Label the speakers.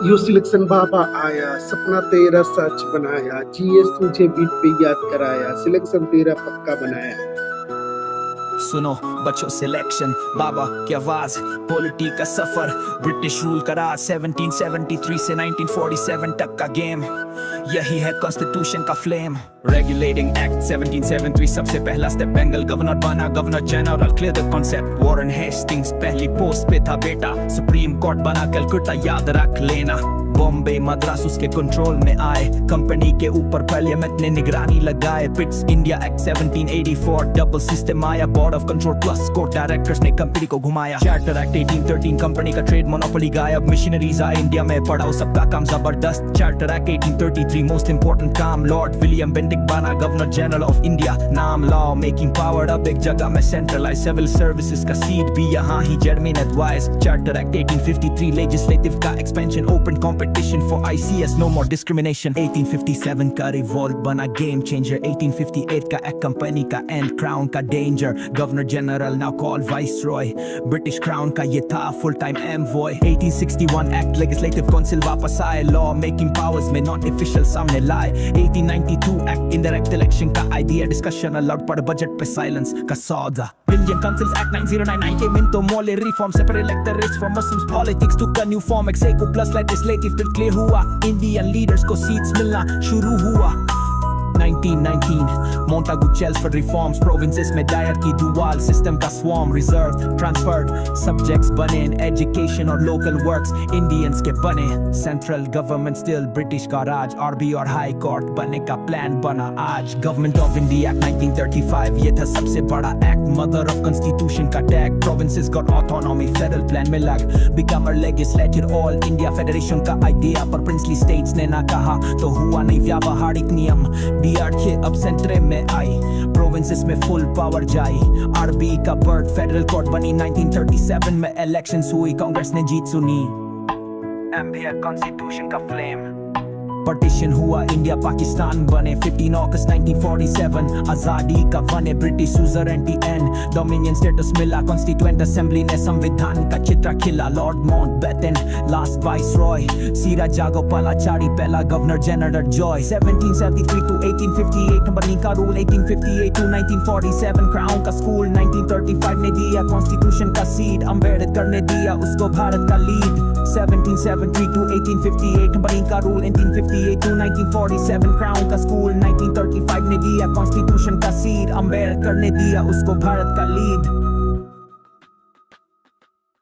Speaker 1: You selection बाबा आया, सपना तेरा सच बनाया, जीएस तुझे बीट पे याद कराया, सिलेक्शन तेरा पक्का बनाया।
Speaker 2: सुनो बच्चों सिलेक्शन बाबा की आवाज, पॉलिटी का सफर, ब्रिटिश रूल का राज, 1773 से 1947 तक का गेम, यही है कॉन्स्टिट्यूशन का फ्लेम। रेगुलेटिंग एक्ट 1773 सबसे पहला स्टेप, बेंगल गवर्नर बना governor general, clear the concept. Warren Hastings पहली पोस्ट पे था बेटा, सुप्रीम कोर्ट बना कलकत्ता याद रख लेना। बॉम्बे मद्रास उसके कंट्रोल में आए, कंपनी के ऊपर पार्लियामेंट ने निगरानी लगाए। Pitt's India act 1784, double system आया, board of control plus court directors ने कंपनी को घुमाया। चार्टर एक्ट 1813, कंपनी का ट्रेड मोनोपोली गायब, मिशनरीज आए इंडिया में, पढ़ाओ सबका काम जबरदस्त। चार्टर एक्ट 1833, मोस्ट इंपोर्टेंट काम, लॉर्ड विलियम बेंटिक बना गवर्नर जनरल ऑफ इंडिया। नाम लॉ मेकिंग पावर अब एक जगह में सेंट्रलाइज, सिविल सर्विसेज का सीट भी यहाँ ही German advice. Charter act 1853, legislative का expansion, open competition for ICS, no more discrimination। 1857 का रिवॉल्ट बना गेम चेंजर, 1858 का एक्ट कंपनी का एंड, क्राउन का danger, governor general now called viceroy, British crown का ये था full time envoy. 1861 act legislative council वापस आए, लॉ मेकिंग पावर्स में नॉन ऑफिशियल सामने लाए। 1892 एक्ट इंडायरेक्ट इलेक्शन का आइडिया डिस्कशन अलाउड, पर बजट पे साइलेंस का सौदा। Indian Councils Act 9099 came into more reform, separate electorates from Muslims, politics took a new form, executive plus legislative bill clear हुआ, Indian leaders को seats मिलना शुरू हुआ। 1919 Montagu Chels for reforms, provinces में दायर की dual system का swarm, reserved, transferred, subjects बने, education और local works Indians के बने, central government still British का राज, RB और high court बनने का plan बना आज। Government of India Act 1935, ये था सबसे बड़ा act, mother of constitution का tag, provinces got autonomy, federal plan में लग, become a legislature all India federation का idea, पर princely states ने ना कहा तो हुआ नहीं व्यावहारिक नियम। DRK अब सेंटर में आई, प्रोविंसेस में फुल पावर जाई, RB का बर्थ, फेडरल कोर्ट बनी 1937 में, इलेक्शंस हुई, कांग्रेस ने जीत सुनी, एम्बियर कॉन्स्टिट्यूशन का फ्लेम। पार्टीशन हुआ, इंडिया पाकिस्तान बने, 15 अगस्त 1947 आजादी का बने, British suzerainty and dominion status मिला, कॉन्स्टिट्यूएंट असेंबली ने संविधान का चित्र खिला। लॉर्ड माउंटबेटन लास्ट वाइसरॉय, सीरा जागो पलाचारी पहला governor general Joy. 1773 to 1858 company का रूल, 1858 to 1947 क्राउन का स्कूल, 1935 ने दिया कॉन्स्टिट्यूशन का सीट, अम्बेडकर ने दिया उसको भारत का लीड। 1773 to 1858 कंपनी का रूल, 1858 to 1947 क्राउन का स्कूल, 1935 ने दिया कॉन्स्टिट्यूशन का सीट, अम्बेडकर ने दिया उसको भारत का लीड।